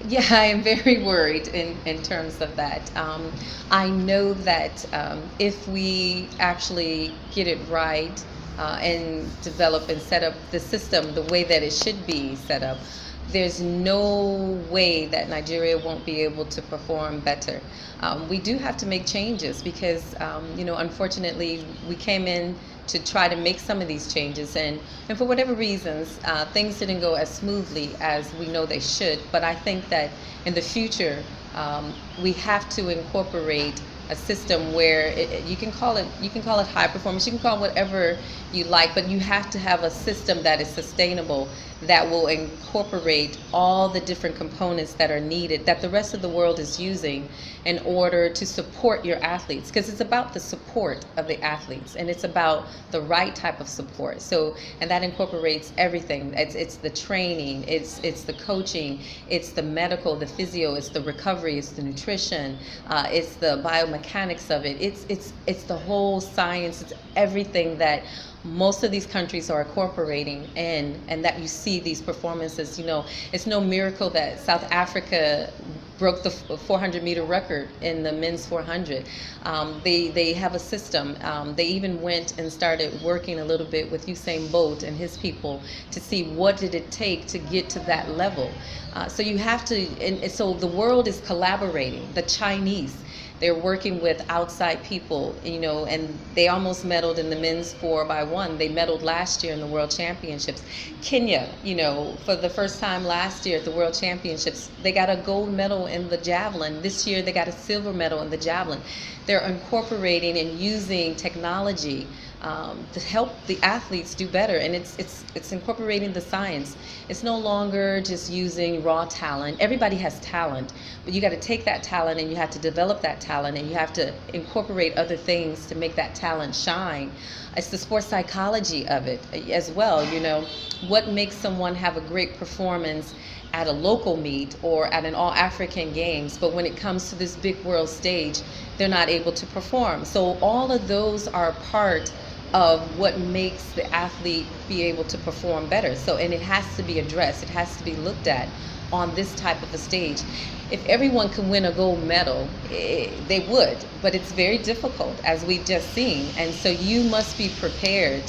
Yeah, I am very worried in terms of that. I know that if we actually get it right and develop and set up the system the way that it should be set up, there's no way that Nigeria won't be able to perform better. We do have to make changes because, unfortunately, we came in to try to make some of these changes, and for whatever reasons, things didn't go as smoothly as we know they should. But I think that in the future, we have to incorporate a system where you can call it high performance, you can call it whatever you like, but you have to have a system that is sustainable, that will incorporate all the different components that are needed, that the rest of the world is using in order to support your athletes, because it's about the support of the athletes and it's about the right type of support. So, and that incorporates everything. It's the training, it's the coaching, it's the medical, the physio, it's the recovery, it's the nutrition, it's the biomechanics of it. It's the whole science. It's everything that most of these countries are incorporating in, and that you see these performances. It's no miracle that South Africa broke the 400-meter record in the men's 400. They have a system. They even went and started working a little bit with Usain Bolt and his people to see what did it take to get to that level. So you have to, and so the world is collaborating. The Chinese, they're working with outside people, and they almost medaled in the men's 4x1. They medaled last year in the World Championships. Kenya, for the first time last year at the World Championships, they got a gold medal in the javelin. This year they got a silver medal in the javelin. They're incorporating and using technology to help the athletes do better, and it's incorporating the science. It's no longer just using raw talent. Everybody has talent, but you got to take that talent and you have to develop that talent, and you have to incorporate other things to make that talent shine. It's the sports psychology of it as well. What makes someone have a great performance at a local meet or at an all-African games, but when it comes to this big world stage, they're not able to perform. So all of those are part of what makes the athlete be able to perform better. So, and it has to be addressed. It has to be looked at on this type of a stage. If everyone can win a gold medal, they would, but it's very difficult, as we've just seen. And so you must be prepared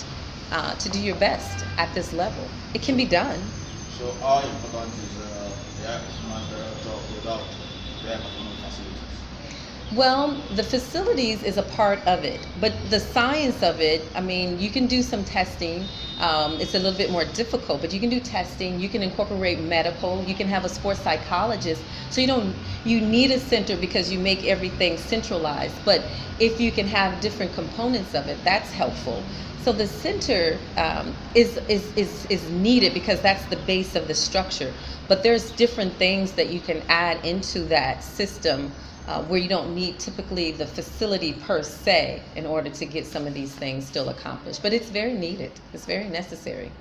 to do your best at this level. It can be done. So how important is the Irishman director without the performance facilities? Well, the facilities is a part of it, but the science of it, you can do some testing. It's a little bit more difficult, but you can do testing. You can incorporate medical. You can have a sports psychologist. So you need a center because you make everything centralized. But if you can have different components of it, that's helpful. So the center is needed because that's the base of the structure. But there's different things that you can add into that system where you don't need typically the facility per se in order to get some of these things still accomplished. But it's very needed. It's very necessary,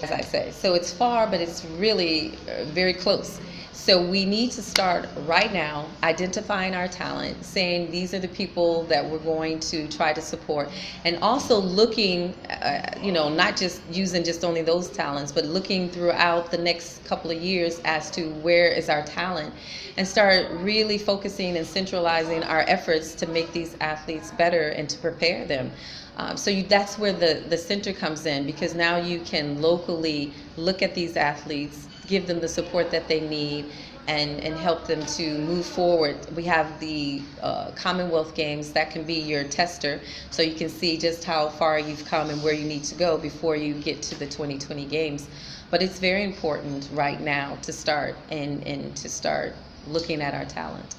as I say. So it's far, but it's really very close. So we need to start right now identifying our talent, saying these are the people that we're going to try to support, and also looking, not just using just only those talents, but looking throughout the next couple of years as to where is our talent, and start really focusing and centralizing our efforts to make these athletes better and to prepare them. That's where the center comes in, because now you can locally look at these athletes, give them the support that they need, and help them to move forward. We have the Commonwealth Games. That can be your tester, so you can see just how far you've come and where you need to go before you get to the 2020 Games. But it's very important right now to start and to start looking at our talent.